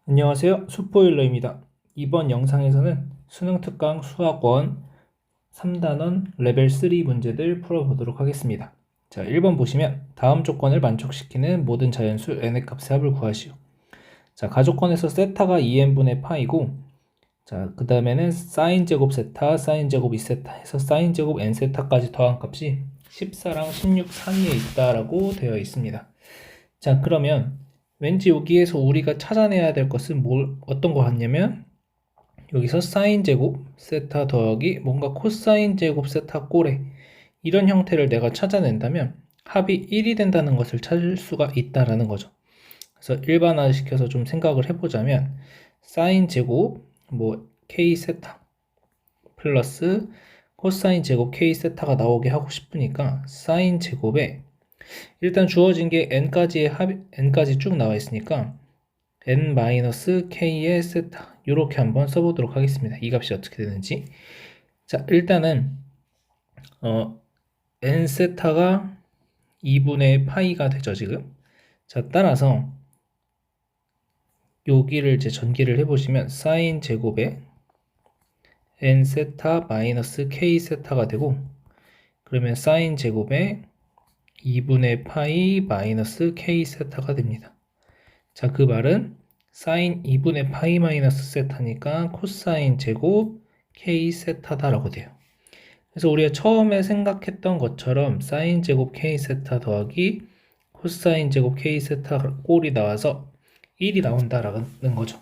안녕하세요. 슈퍼일러입니다. 이번 영상에서는 수능 특강 수학원 3단원 레벨 3 문제들 풀어보도록 하겠습니다. 자, 1번 보시면 다음 조건을 만족시키는 모든 자연수 n의 값의 합을 구하시오. 자, 가조건에서 세타가 2n분의 파이고, 자, 그 다음에는 사인 제곱 세타, 사인 제곱 2세타 해서 사인 제곱 n세타까지 더한 값이 14랑 16 사이에 있다라고 되어 있습니다. 자, 그러면 왠지 여기에서 우리가 찾아내야 될 것은 어떤 거 같냐면, 여기서 사인 제곱 세타 더하기 뭔가 코사인 제곱 세타 꼬레, 이런 형태를 내가 찾아낸다면 합이 1이 된다는 것을 찾을 수가 있다라는 거죠. 그래서 일반화 시켜서 좀 생각을 해보자면, 사인 제곱 뭐 k 세타 플러스 코사인 제곱 k 세타가 나오게 하고 싶으니까 사인 제곱에 일단 주어진 게 n까지 쭉 나와 있으니까 n-k의 세타 이렇게 한번 써보도록 하겠습니다. 이 값이 어떻게 되는지. 자, 일단은 n 세타가 2분의 파이가 되죠, 지금. 자, 따라서 여기를 이제 전개를 해보시면 사인 제곱에 n 세타 마이너스 k 세타가 되고, 그러면 사인 제곱에 2분의 파이 마이너스 k 세타가 됩니다. 자, 그 말은 사인 2분의 파이 마이너스 세타니까 코사인 제곱 k 세타다라고 돼요. 그래서 우리가 처음에 생각했던 것처럼 사인 제곱 k 세타 더하기 코사인 제곱 k 세타 꼴이 나와서 1이 나온다라는 거죠.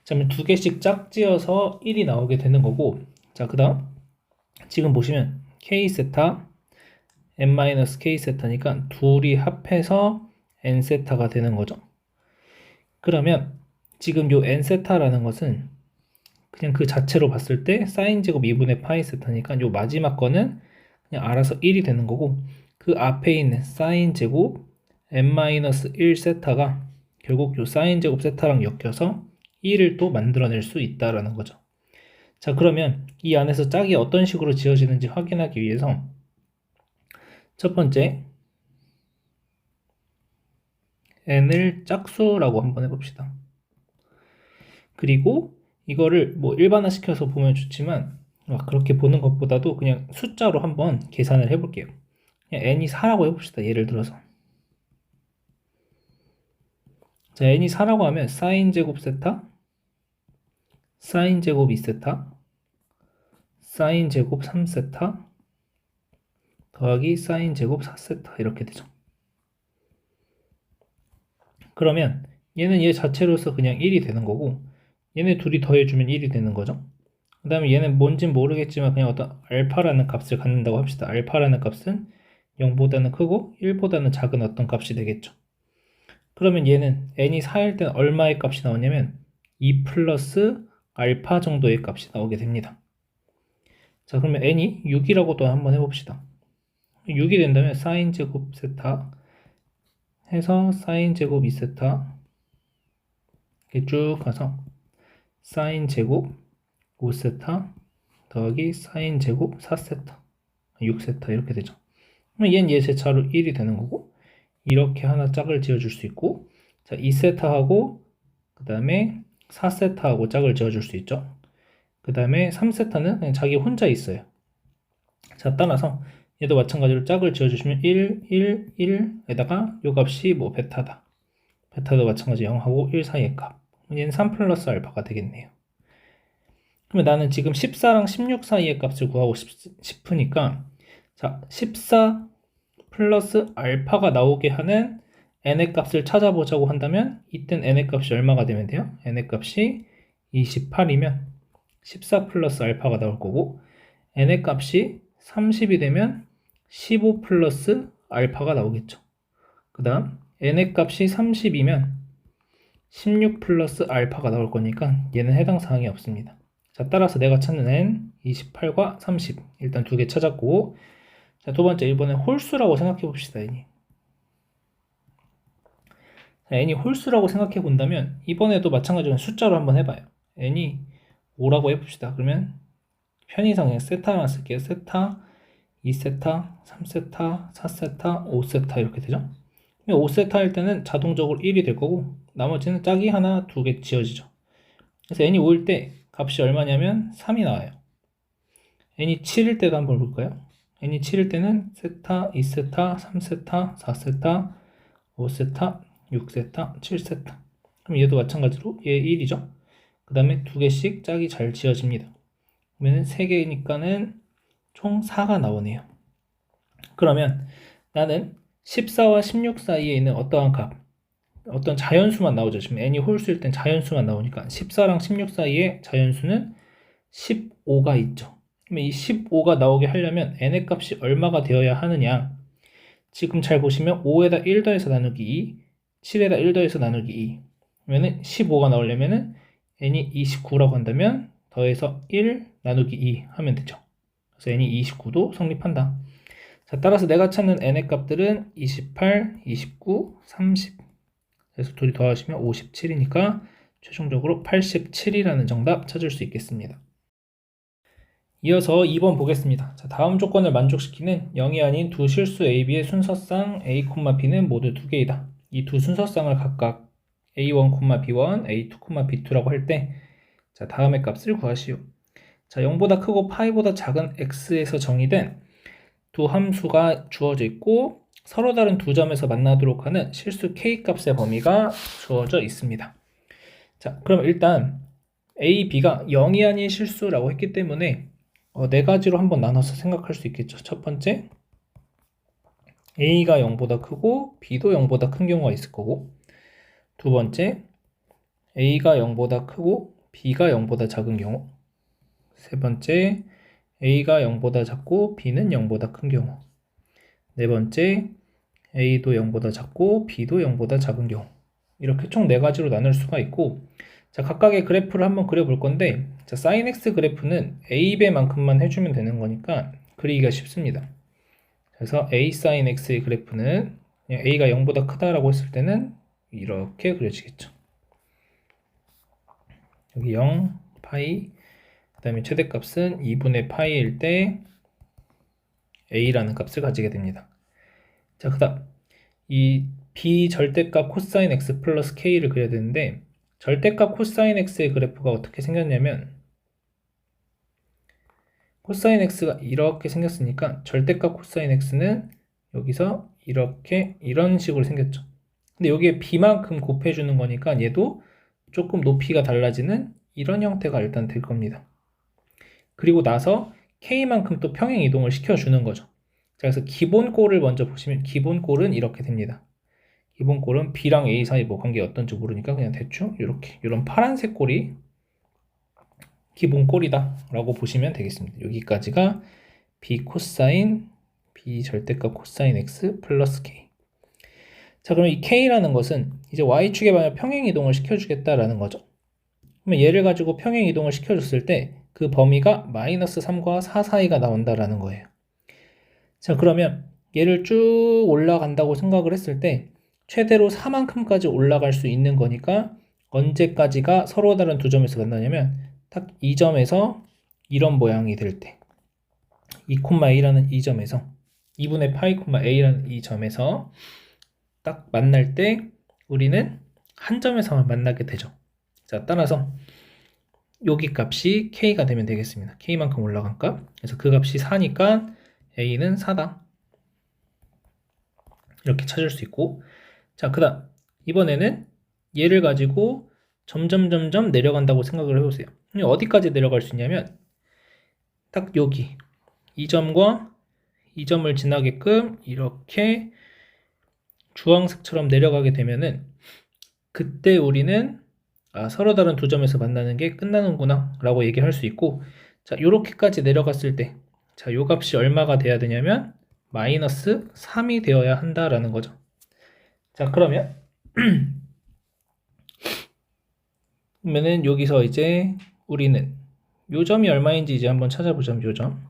자, 그러면 두 개씩 짝지어서 1이 나오게 되는 거고, 자, 그 다음 지금 보시면 k 세타 n-k 세타니까 둘이 합해서 n 세타가 되는 거죠. 그러면 지금 요 n 세타라는 것은 그냥 그 자체로 봤을 때 사인 제곱 2분의 파이 세타니까 요 마지막 거는 그냥 알아서 1이 되는 거고, 그 앞에 있는 사인 제곱 n-1 세타가 결국 요 사인 제곱 세타랑 엮여서 1을 또 만들어낼 수 있다라는 거죠. 자, 그러면 이 안에서 짝이 어떤 식으로 지어지는지 확인하기 위해서 첫 번째 n을 짝수라고 한번 해봅시다. 그리고 이거를 뭐 일반화 시켜서 보면 좋지만 그렇게 보는 것보다도 그냥 숫자로 한번 계산을 해볼게요. 그냥 n이 4라고 해봅시다. 예를 들어서. 자, n이 4라고 하면 사인 제곱 세타, 사인 제곱 2세타, 사인 제곱 3세타 더하기 사인 제곱 4세타 이렇게 되죠. 그러면 얘는 얘 자체로서 그냥 1이 되는 거고, 얘네 둘이 더해주면 1이 되는 거죠. 그 다음에 얘는 뭔진 모르겠지만 그냥 어떤 알파라는 값을 갖는다고 합시다. 알파라는 값은 0보다는 크고 1보다는 작은 어떤 값이 되겠죠. 그러면 얘는 n이 4일 때는 얼마의 값이 나오냐면 2 플러스 알파 정도의 값이 나오게 됩니다. 자, 그러면 n이 6이라고도 한번 해봅시다. 6이 된다면 사인 제곱 세타 해서 사인 제곱 2세타 이렇게 쭉 가서 사인 제곱 5세타 더하기 사인 제곱 4세타 6세타 이렇게 되죠. 그럼 얘는 얘 제차로 1이 되는 거고, 이렇게 하나 짝을 지어줄 수 있고, 자, 2세타하고 그 다음에 4세타하고 짝을 지어줄 수 있죠. 그 다음에 3세타는 그냥 자기 혼자 있어요. 자, 따라서 얘도 마찬가지로 짝을 지어주시면 1, 1, 1에다가 요 값이 뭐 베타다. 베타도 마찬가지 0하고 1 사이의 값. 얘는 3 플러스 알파가 되겠네요. 그러면 나는 지금 14랑 16 사이의 값을 구하고 싶으니까, 자, 14 플러스 알파가 나오게 하는 n의 값을 찾아보자고 한다면, 이땐 n의 값이 얼마가 되면 돼요? n의 값이 28이면 14 플러스 알파가 나올 거고, n의 값이 30이 되면 15 플러스 알파가 나오겠죠. 그 다음 n의 값이 30이면 16 플러스 알파가 나올 거니까 얘는 해당 사항이 없습니다. 자, 따라서 내가 찾는 n 28과 30 일단 두 개 찾았고, 자, 두 번째 이번엔 홀수라고 생각해 봅시다. n이. 자, n이 홀수라고 생각해 본다면 이번에도 마찬가지로 숫자로 한번 해봐요. n이 5라고 해봅시다. 그러면 편의상 그냥 세타만 쓸게요. 세타, 2세타, 3세타, 4세타, 5세타 이렇게 되죠. 5세타 할 때는 자동적으로 1이 될 거고, 나머지는 짝이 하나, 두 개 지어지죠. 그래서 n이 5일 때 값이 얼마냐면 3이 나와요. n이 7일 때도 한번 볼까요? n이 7일 때는 세타, 2세타, 3세타, 4세타, 5세타, 6세타, 7세타. 그럼 얘도 마찬가지로 얘 1이죠. 그 다음에 두 개씩 짝이 잘 지어집니다. 그러면 3개니까는 총 4가 나오네요. 그러면 나는 14와 16 사이에 있는 어떠한 값, 어떤 자연수만 나오죠. 지금 n이 홀수일 땐 자연수만 나오니까 14랑 16 사이에 자연수는 15가 있죠. 그러면 이 15가 나오게 하려면 n의 값이 얼마가 되어야 하느냐. 지금 잘 보시면 5에다 1 더해서 나누기 2, 7에다 1 더해서 나누기 2. 그러면 15가 나오려면 n이 29라고 한다면 더해서 1 나누기 2 하면 되죠. 그래서 n이 29도 성립한다. 자, 따라서 내가 찾는 n의 값들은 28, 29, 30. 그래서 둘이 더하시면 57이니까 최종적으로 87이라는 정답 찾을 수 있겠습니다. 이어서 2번 보겠습니다. 자, 다음 조건을 만족시키는 0이 아닌 두 실수 a, b의 순서상 a, b는 모두 2개이다. 이 두 순서상을 각각 a1, b1, a2, b2라고 할 때 자, 다음의 값을 구하시오. 자, 0보다 크고 파이보다 작은 x에서 정의된 두 함수가 주어져 있고 서로 다른 두 점에서 만나도록 하는 실수 k 값의 범위가 주어져 있습니다. 자, 그럼 일단 a, b가 0이 아닌 실수라고 했기 때문에 네 가지로 한번 나눠서 생각할 수 있겠죠. 첫 번째, a가 0보다 크고 b도 0보다 큰 경우가 있을 거고, 두 번째, a가 0보다 크고 b가 0보다 작은 경우, 세 번째, a가 0보다 작고 b는 0보다 큰 경우, 네 번째, a도 0보다 작고 b도 0보다 작은 경우. 이렇게 총 4가지로 나눌 수가 있고, 자, 각각의 그래프를 한번 그려볼 건데, 자, sin x 그래프는 a배만큼만 해주면 되는 거니까 그리기가 쉽습니다. 그래서 a sin x의 그래프는 그냥 a가 0보다 크다라고 했을 때는 이렇게 그려지겠죠. 여기 0, 파이, 그 다음에 최대값은 2분의 파이일 때 a라는 값을 가지게 됩니다. 자, 그 다음 이 비절대값 코사인 x 플러스 k를 그려야 되는데, 절대값 코사인 x의 그래프가 어떻게 생겼냐면 코사인 x가 이렇게 생겼으니까 절대값 코사인 x는 여기서 이렇게 이런 식으로 생겼죠. 근데 여기에 b만큼 곱해주는 거니까 얘도 조금 높이가 달라지는 이런 형태가 일단 될 겁니다. 그리고 나서 k만큼 또 평행 이동을 시켜주는 거죠. 자, 그래서 기본꼴을 먼저 보시면 기본꼴은 이렇게 됩니다. 기본꼴은 b랑 a 사이 뭐 관계 어떤지 모르니까 그냥 대충 이렇게 이런 파란색 꼴이 기본꼴이다 라고 보시면 되겠습니다. 여기까지가 b 코사인 b 절대값 코사인 x 플러스 k. 자, 그럼 이 k라는 것은 이제 y축에 반해 평행 이동을 시켜주겠다라는 거죠. 그러면 얘를 가지고 평행 이동을 시켜줬을 때 그 범위가 마이너스 3과 4 사이가 나온다라는 거예요. 자, 그러면 얘를 쭉 올라간다고 생각을 했을 때 최대로 4만큼까지 올라갈 수 있는 거니까 언제까지가 서로 다른 두 점에서 만나냐면 딱 이 점에서 이런 모양이 될 때 2,a라는 이 점에서 2분의 파이, a라는 이 점에서 딱 만날 때 우리는 한 점에서만 만나게 되죠. 자, 따라서 여기 값이 k가 되면 되겠습니다. k만큼 올라간 값. 그래서 그 값이 4니까 a는 4다. 이렇게 찾을 수 있고, 자, 그 다음 이번에는 얘를 가지고 점점 내려간다고 생각을 해보세요. 어디까지 내려갈 수 있냐면 딱 여기 이 점과 이 점을 지나게끔 이렇게 주황색처럼 내려가게 되면은 그때 우리는 서로 다른 두 점에서 만나는 게 끝나는구나 라고 얘기할 수 있고, 자, 요렇게까지 내려갔을 때 자, 요 값이 얼마가 돼야 되냐면 마이너스 3이 되어야 한다라는 거죠. 자, 그러면은 여기서 이제 우리는 요 점이 얼마인지 이제 한번 찾아보자면 요 점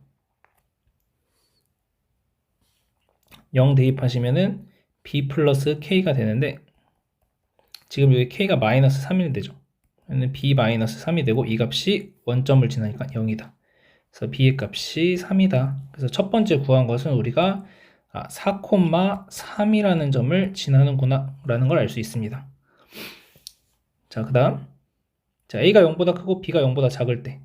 0 대입하시면은 b 플러스 k가 되는데 지금 여기 k가 마이너스 3이 되죠. b 마이너스 3이 되고 이 값이 원점을 지나니까 0이다. 그래서 b의 값이 3이다. 그래서 첫 번째 구한 것은 우리가 4,3이라는 점을 지나는구나 라는 걸 알 수 있습니다. 자, 그 다음. 자, A가 0보다 크고 B가 0보다 작을 때.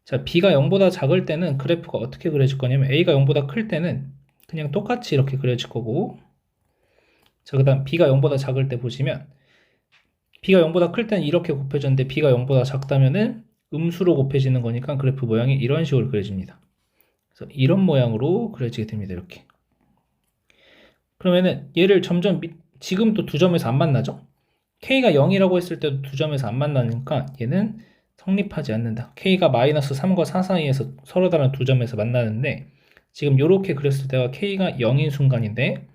자, B가 0보다 작을 때는 그래프가 어떻게 그려질 거냐면 A가 0보다 클 때는 그냥 똑같이 이렇게 그려질 거고, 자, 그 다음 B가 0보다 작을 때 보시면 B가 0보다 클 때는 이렇게 곱해졌는데 B가 0보다 작다면은 음수로 곱해지는 거니까 그래프 모양이 이런 식으로 그려집니다. 그래서 이런 모양으로 그려지게 됩니다. 이렇게. 그러면은 얘를 점점 지금도 두 점에서 안 만나죠? K가 0이라고 했을 때도 두 점에서 안 만나니까 얘는 성립하지 않는다. K가 마이너스 3과 4 사이에서 서로 다른 두 점에서 만나는데 지금 이렇게 그렸을 때가 K가 0인 순간인데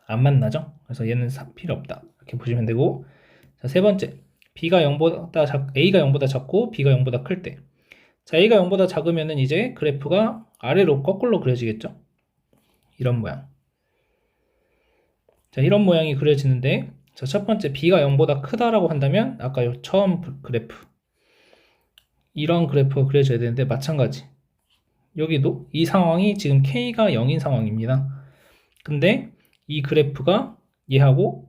안 만나죠? 그래서 얘는 필요 없다. 이렇게 보시면 되고, 자, 세 번째, A가 0보다 작고 B가 0보다 클 때. 자, A가 0보다 작으면은 이제 그래프가 아래로 거꾸로 그려지겠죠? 이런 모양. 자, 이런 모양이 그려지는데, 자, 첫 번째 B가 0보다 크다라고 한다면 아까 처음 그래프 이런 그래프가 그려져야 되는데 마찬가지. 여기도 이 상황이 지금 K가 0인 상황입니다. 근데 이 그래프가 얘하고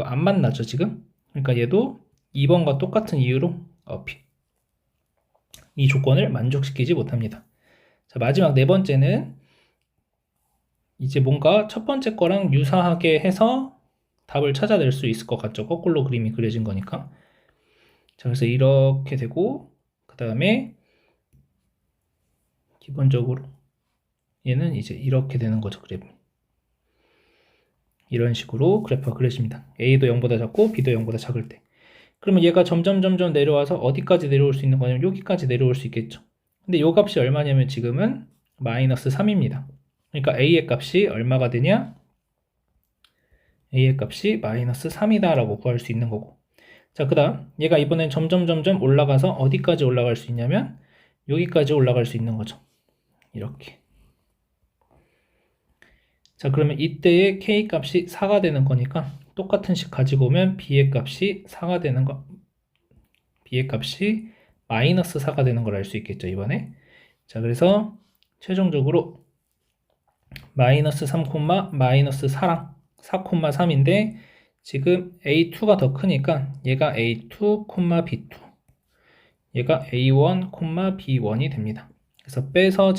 안 만나죠, 지금? 그러니까 얘도 2번과 똑같은 이유로 이 조건을 만족시키지 못합니다. 자, 마지막 네 번째는 이제 뭔가 첫 번째 거랑 유사하게 해서 답을 찾아낼 수 있을 것 같죠? 거꾸로 그림이 그려진 거니까. 자, 그래서 이렇게 되고, 그 다음에 기본적으로 얘는 이제 이렇게 되는 거죠, 그래프. 이런 식으로 그래프가 그려집니다. A도 0보다 작고 B도 0보다 작을 때. 그러면 얘가 점점 내려와서 어디까지 내려올 수 있는 거냐면 여기까지 내려올 수 있겠죠. 근데 요 값이 얼마냐면 지금은 마이너스 3입니다. 그러니까 A의 값이 얼마가 되냐? A의 값이 마이너스 3이다 라고 구할 수 있는 거고. 자, 그 다음 얘가 이번엔 점점 올라가서 어디까지 올라갈 수 있냐면 여기까지 올라갈 수 있는 거죠. 이렇게. 자, 그러면 이때의 K 값이 4가 되는 거니까 똑같은 식 가지고 오면 B의 값이 4가 되는 거, B의 값이 마이너스 4가 되는 걸 알 수 있겠죠, 이번에. 자, 그래서 최종적으로 마이너스 3, 마이너스 4랑 4,3인데 지금 A2가 더 크니까 얘가 A2, B2 얘가 A1, B1이 됩니다. 그래서 빼서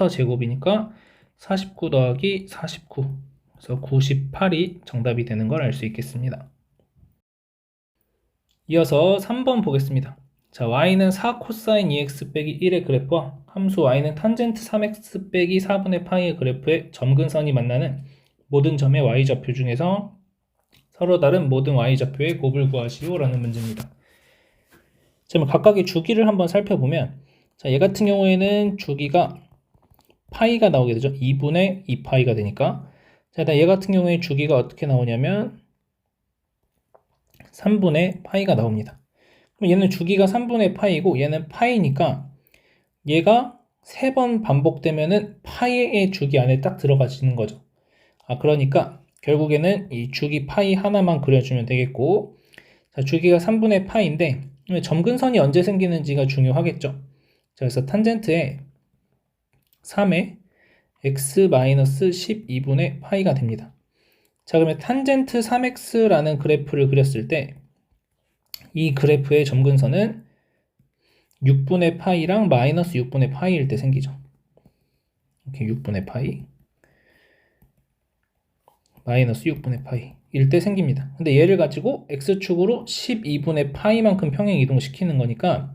제곱이니까 49 더하기 49 그래서 98이 정답이 되는 걸 알 수 있겠습니다. 이어서 3번 보겠습니다. 자, y는 4 코사인 2x 빼기 1의 그래프와 함수 y는 탄젠트 3x 빼기 4분의 파이의 그래프의 점근선이 만나는 모든 점의 y좌표 중에서 서로 다른 모든 y좌표의 곱을 구하시오 라는 문제입니다. 자, 각각의 주기를 한번 살펴보면, 자, 얘 같은 경우에는 주기가 파이가 나오게 되죠. 2분의 2파이가 되니까. 자, 일단 얘 같은 경우에 주기가 어떻게 나오냐면 3분의 파이가 나옵니다. 그럼 얘는 주기가 3분의 파이고 얘는 파이니까 얘가 3번 반복되면은 파이의 주기 안에 딱 들어가지는 거죠. 그러니까 결국에는 이 주기 파이 하나만 그려주면 되겠고, 자, 주기가 3분의 파이인데 점근선이 언제 생기는지가 중요하겠죠. 자, 그래서 탄젠트에 3에 x-12분의 파이가 됩니다. 자, 그러면 탄젠트 3x라는 그래프를 그렸을 때 이 그래프의 점근선은 6분의 파이랑 마이너스 6분의 파이일 때 생기죠. 이렇게 6분의 파이 마이너스 6분의 파이일 때 생깁니다. 근데 얘를 가지고 x축으로 12분의 파이만큼 평행 이동시키는 거니까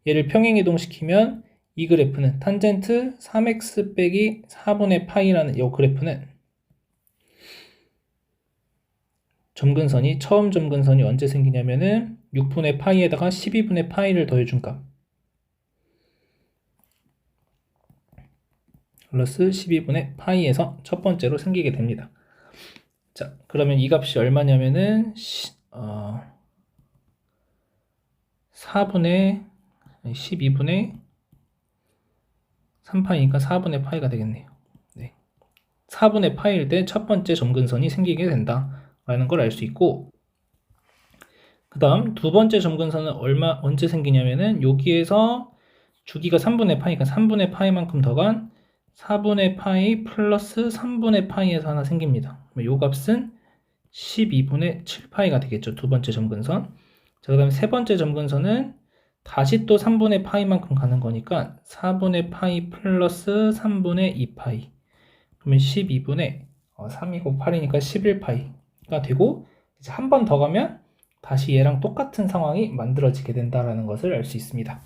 얘를 평행 이동시키면 이 그래프는 탄젠트 3x 빼기 4분의 파이라는 이 그래프는 처음 점근선이 언제 생기냐면은 6분의 파이에다가 12분의 파이를 더해준 값 플러스 12분의 파이에서 첫 번째로 생기게 됩니다. 자, 그러면 이 값이 얼마냐면은 4분의 12분의 3파이니까 4분의 파이가 되겠네요. 네. 4분의 파이일 때 첫 번째 점근선이 생기게 된다라는 걸 알 수 있고, 그 다음 두 번째 점근선은 언제 생기냐면은 여기에서 주기가 3분의 파이니까 3분의 파이만큼 더간 4분의 파이 플러스 3분의 파이에서 하나 생깁니다. 이 값은 12분의 7파이가 되겠죠. 두 번째 점근선. 자, 그 다음에 세 번째 점근선은 다시 또 3분의 파이만큼 가는 거니까 4분의 파이 플러스 3분의 2파이. 그러면 12분의 3이 곱 8이니까 11파이가 되고, 이제 한 번 더 가면 다시 얘랑 똑같은 상황이 만들어지게 된다는 것을 알 수 있습니다.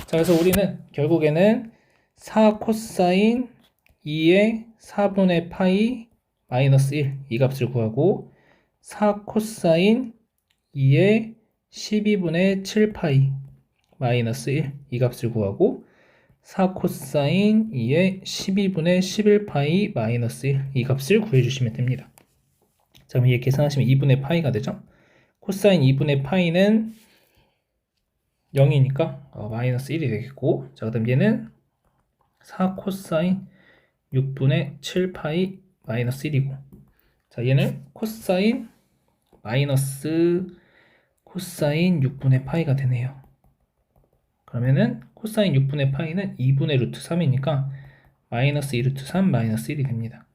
자, 그래서 우리는 결국에는 4 코사인 2의 4분의 파이 마이너스 1 이 값을 구하고 4 코사인 2의 12분의 7파이 마이너스 1 이 값을 구하고 4 코사인 2의 12분의 11파이 마이너스 1 이 값을 구해주시면 됩니다. 자, 그럼 얘 계산하시면 2분의 파이가 되죠. 코사인 2분의 파이는 0이니까 마이너스 1이 되겠고, 자, 그 다음 얘는 4 코사인 6분의 7파이 마이너스 1이고, 자, 얘는 코사인 마이너스 코사인 6분의 파이가 되네요. 그러면은 코사인 6분의 파이는 2분의 루트 3이니까 마이너스 2 루트 3 마이너스 1이 됩니다.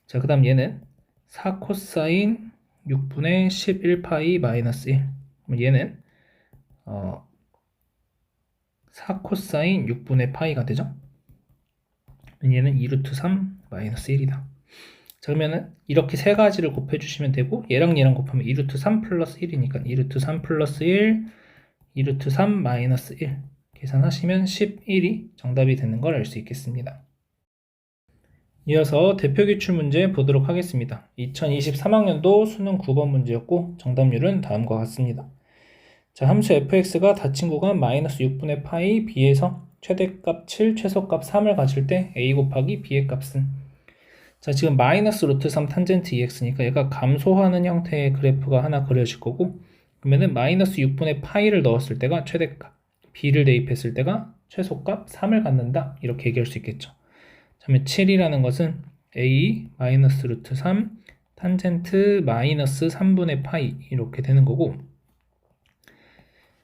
자, 그 다음 얘는 4 코사인 6분의 11파이 마이너스 1. 그럼 얘는 4 코사인 6분의 파이가 되죠. 얘는 2 루트 3 마이너스 1이다. 자, 그러면은 이렇게 세 가지를 곱해주시면 되고, 얘랑 얘랑 곱하면 2 루트 3 플러스 1이니까 2 루트 3 플러스 1, 2 루트 3 마이너스 1 계산하시면 11이 정답이 되는 걸 알 수 있겠습니다. 이어서 대표기출 문제 보도록 하겠습니다. 2023학년도 수능 9번 문제였고 정답률은 다음과 같습니다. 자, 함수 fx가 닫힌 구간 마이너스 6분의 파이 b에서 최대값 7, 최소값 3을 가질 때 a 곱하기 b의 값은, 자, 지금 마이너스 루트 3 탄젠트 2x니까 얘가 감소하는 형태의 그래프가 하나 그려질 거고, 그러면은 마이너스 6분의 파이를 넣었을 때가 최대값, b를 대입했을 때가 최소값 3을 갖는다, 이렇게 얘기할 수 있겠죠. 그러면 7이라는 것은 a 마이너스 루트 3 탄젠트 마이너스 3분의 파이 이렇게 되는 거고,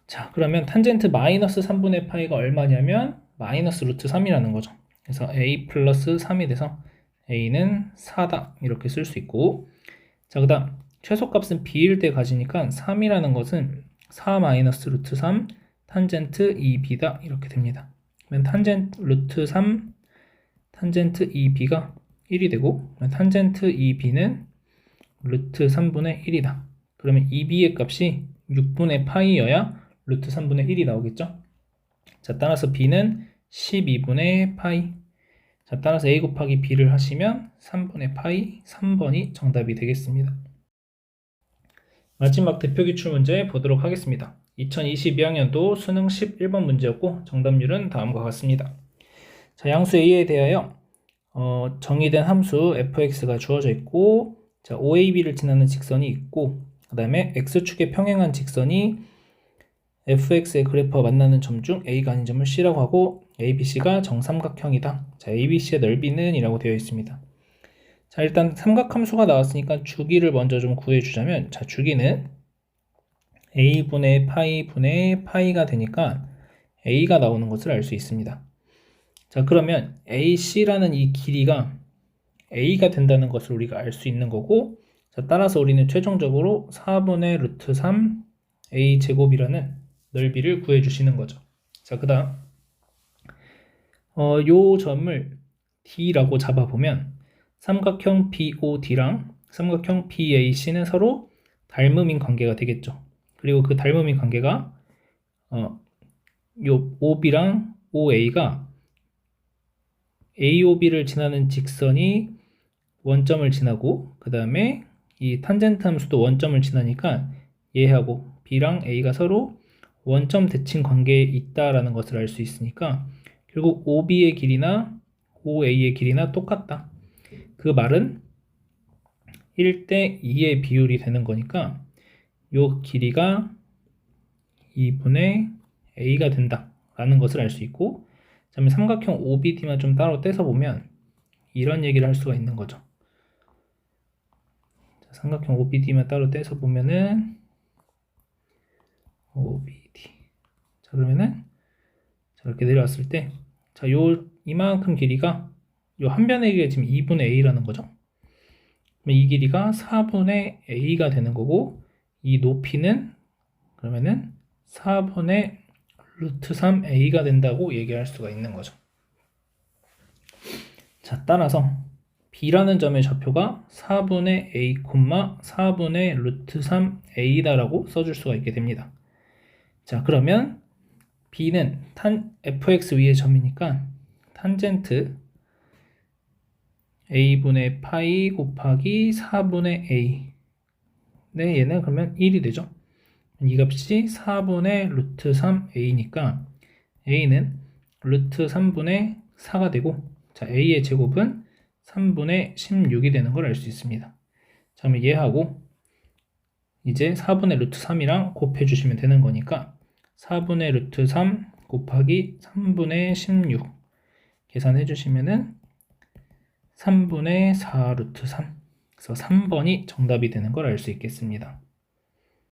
자, 그러면 탄젠트 마이너스 3분의 파이가 얼마냐면 마이너스 루트 3이라는 거죠. 그래서 a 플러스 3이 돼서 a는 4다 이렇게 쓸 수 있고, 자, 그 다음 최소값은 b일 때 가지니까 3이라는 것은 4 마이너스 루트 3 탄젠트 2b다 이렇게 됩니다. 그러면 탄젠트 루트 3 탄젠트 2b가 1이 되고, 탄젠트 2b는 루트 3분의 1이다. 그러면 2b의 값이 6분의 파이여야 루트 3분의 1이 나오겠죠. 자, 따라서 b는 12분의 파이. 자, 따라서 a 곱하기 b를 하시면 3분의 파이 3번이 정답이 되겠습니다. 마지막 대표기출 문제 보도록 하겠습니다. 2022학년도 수능 11번 문제였고 정답률은 다음과 같습니다. 자, 양수 a에 대하여 정의된 함수 fx가 주어져 있고, 자, OAB를 지나는 직선이 있고, 그 다음에 x축에 평행한 직선이 fx의 그래프와 만나는 점 중 a가 아닌 점을 c라고 하고, abc가 정삼각형이다. 자, abc의 넓이는 이라고 되어 있습니다. 자, 일단 삼각함수가 나왔으니까 주기를 먼저 좀 구해주자면, 자, 주기는 a분의 파이 분의 파이가 되니까 a가 나오는 것을 알 수 있습니다. 자, 그러면 AC라는 이 길이가 A가 된다는 것을 우리가 알 수 있는 거고, 자, 따라서 우리는 최종적으로 4분의 루트 3 A 제곱이라는 넓이를 구해주시는 거죠. 자, 그 다음 요 점을 D라고 잡아보면 삼각형 BOD랑 삼각형 BAC는 서로 닮음인 관계가 되겠죠. 그리고 그 닮음인 관계가 요 OB랑 OA가 AOB를 지나는 직선이 원점을 지나고, 그 다음에 이 탄젠트 함수도 원점을 지나니까 얘하고 B랑 A가 서로 원점 대칭 관계에 있다라는 것을 알 수 있으니까 결국 OB의 길이나 OA의 길이나 똑같다. 그 말은 1대 2의 비율이 되는 거니까 요 길이가 2분의 A가 된다라는 것을 알 수 있고, 그다음에 삼각형 OBD만 좀 따로 떼서 보면 이런 얘기를 할 수가 있는 거죠. 자, 삼각형 OBD만 따로 떼서 보면은 OBD. 자, 그러면은 이렇게 내려왔을 때, 자, 요 이만큼 길이가 요 한 변의 길이가 지금 2분의 A라는 거죠. 그럼 이 길이가 4분의 a가 되는 거고, 이 높이는 그러면은 4분의 루트 3a가 된다고 얘기할 수가 있는 거죠. 자, 따라서 b라는 점의 좌표가 4분의 a, 4분의 루트 3a다라고 써줄 수가 있게 됩니다. 자, 그러면 b는 fx 위의 점이니까 탄젠트 a분의 파이 곱하기 4분의 a. 네, 얘는 그러면 1이 되죠. 이 값이 4분의 루트 3a니까 a는 루트 3분의 4가 되고, 자, a의 제곱은 3분의 16이 되는 걸 알 수 있습니다. 자, 그러면 얘하고 이제 4분의 루트 3이랑 곱해 주시면 되는 거니까 4분의 루트 3 곱하기 3분의 16 계산해 주시면은 3분의 4 루트 3. 그래서 3번이 정답이 되는 걸 알 수 있겠습니다.